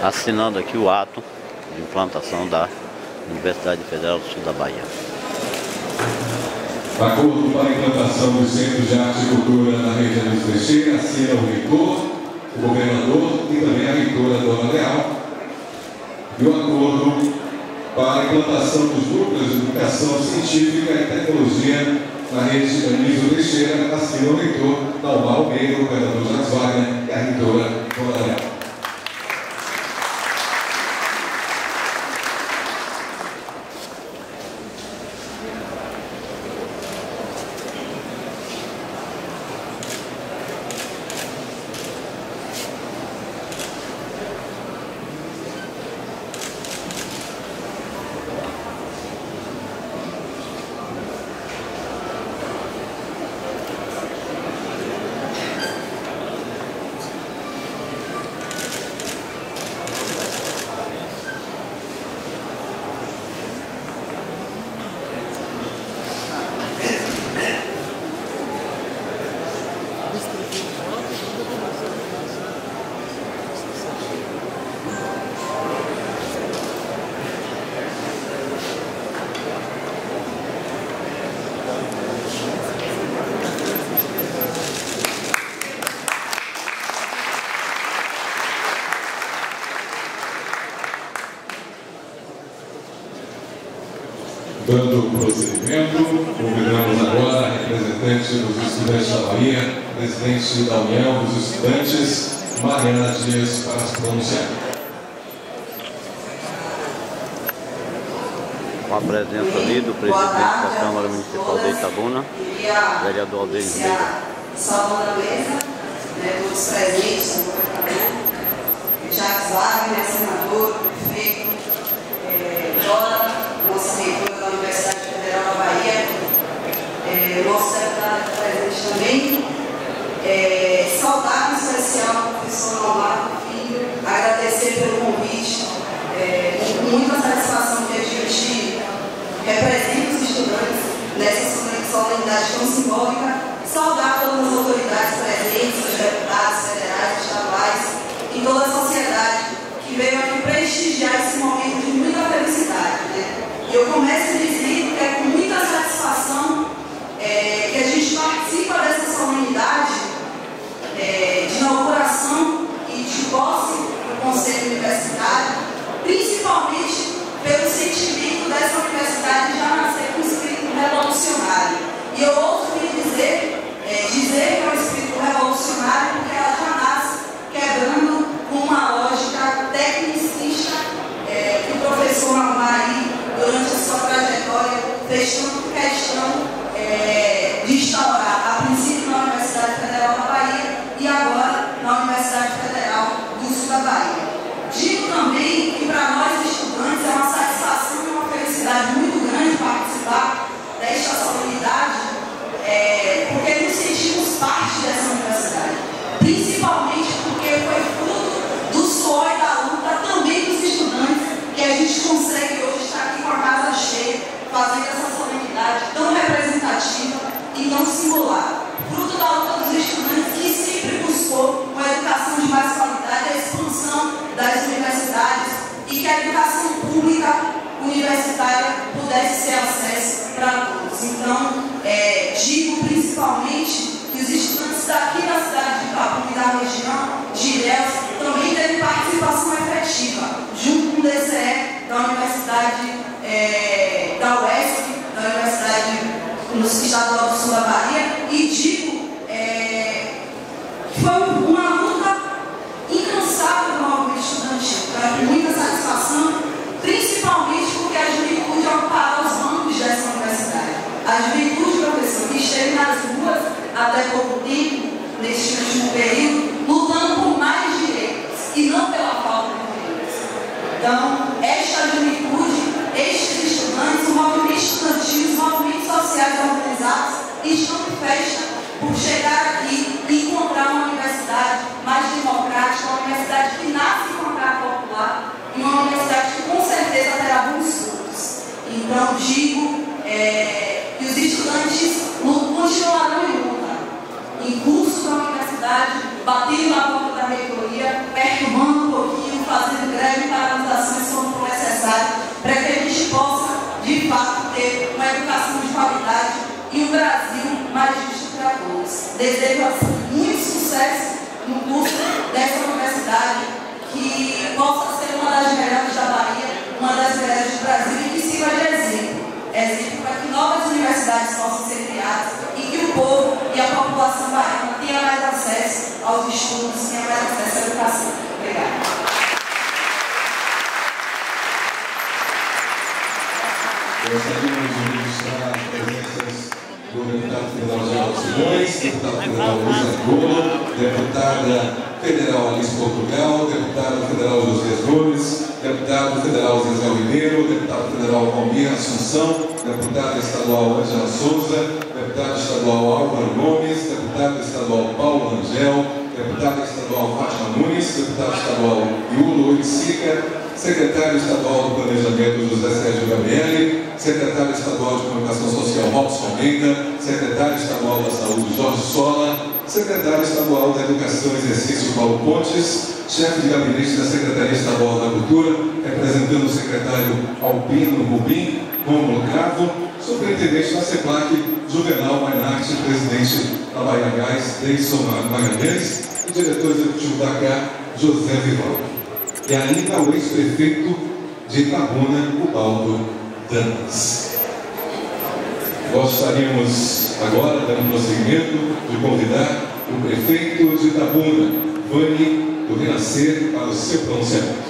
assinando aqui o ato de implantação da Universidade Federal do Sul da Bahia. Acordo para a implantação dos Centros de Arte e Cultura na rede Anísio Teixeira, assina o reitor, o governador e também a reitora Dona Leal. E o acordo para a implantação dos núcleos de educação científica e tecnologia na rede Anísio Teixeira, assina o reitor Dalmar Almeida, o governador Jacques Wagner e a reitora Dona Leal. Dando procedimento, convidamos agora a representante dos estudantes da Bahia, presidente da União dos Estudantes, Mariana Dias, para se pronunciar. Com a presença ali do presidente da Câmara Municipal de Itabuna, vereador Aldeir Meira. Salvando a mesa, todos presentes, o governador, Jacques Wagner, senador, prefeito, Dora, nossa reitora da Universidade Federal da Bahia, nosso deputado presente também, saudar em especial o professor Omar Filho, agradecer pelo convite, com muita satisfação que a gente representa os estudantes nessa solenidade tão simbólica, saudar todas as autoridades presentes, os deputados federais, estaduais e toda a sociedade que veio aqui prestigiar esse momento de muita felicidade. E eu começo dizendo que é com muita satisfação que a gente participa dessa solenidade de inauguração e de posse do Conselho Universitário, principalmente pelo sentimento dessa universidade já nascer com um espírito revolucionário. E eu ouso dizer que é um espírito revolucionário porque ela já nasce quebrando com uma lógica tecnicista que o professor Mari, durante a sua trajetória, fez tanto questão de instaurar, a princípio na Universidade Federal da Bahia e agora na Universidade Federal do Sul da Bahia. Digo também que para nós estudantes é uma satisfação e uma felicidade muito grande participar desta solenidade, porque nos sentimos parte dessa universidade, principalmente porque foi fruto do suor e da luta também dos estudantes que a gente consegue hoje estar aqui com a casa cheia, fazendo essa solenidade tão representativa e tão singular. Fruto da luta dos estudantes que sempre buscou uma educação de mais qualidade, a expansão das universidades e que a educação pública universitária pudesse ser acesso para todos. Então, digo principalmente que os estudantes daqui da cidade de Itabuna e da região de Ilhéus também teve participação efetiva, junto com o DCE da Universidade da UESC, da Universidade Estadual do Sul da Bahia, e digo que foi uma luta incansável do movimento estudantil, com muita satisfação, principalmente porque a juventude ocupará os bancos dessa universidade. A juventude, professor, que esteve nas ruas até pouco tempo, neste último período, lutando por mais direitos e não pela falta de direitos. Então, esta juventude, estes estudantes, o movimento estudantil, os movimentos sociais organizados estão de festa por chegar aqui e encontrar uma universidade mais democrática, uma universidade que nasce com a cara popular e uma universidade que com certeza terá bons frutos. Então, digo que os estudantes continuarão em luta, em curso da universidade, batendo na porta da reitoria, perturbando um pouquinho, fazendo desejo assim, muito sucesso no curso dessa universidade, que possa ser uma das melhores da Bahia, uma das melhores do Brasil e que sirva de exemplo. Exemplo para que novas universidades possam ser criadas e que o povo e a população baiana tenha mais acesso aos estudos, tenha mais acesso à educação. Obrigada. Gostaríamos de registrar as presenças do deputado federal Geraldo Simões, deputado federal Luiz Antônio, deputada federal Alice Portugal, deputado federal José Gomes, deputado federal Zezé Ribeiro, deputado federal Almir Assunção, deputada estadual Angela Souza, deputado estadual Álvaro Gomes, deputado estadual Paulo Rangel, deputada estadual Fátima Nunes, deputado estadual Iulo Oiticica, secretário estadual do Planejamento José Sérgio Gabriele, secretário estadual de Comunicação Social Robson Almeida, secretário estadual da Saúde Jorge Sola, secretário estadual da Educação e Exercício Paulo Pontes, chefe de gabinete da Secretaria Estadual da Cultura, representando o secretário Albino Rubim, Rômulo Cravo, superintendente da CEPLAC, Juvenal Mainarte, presidente da Bahia Gás, Deison Magalhães, e diretor executivo da CA, José Vivaldo. E ainda o ex-prefeito de Itabuna, Ubaldo Dantas. Gostaríamos agora, dando prosseguimento, de convidar o prefeito de Itabuna, Vani do Renascer, para o seu pronunciamento.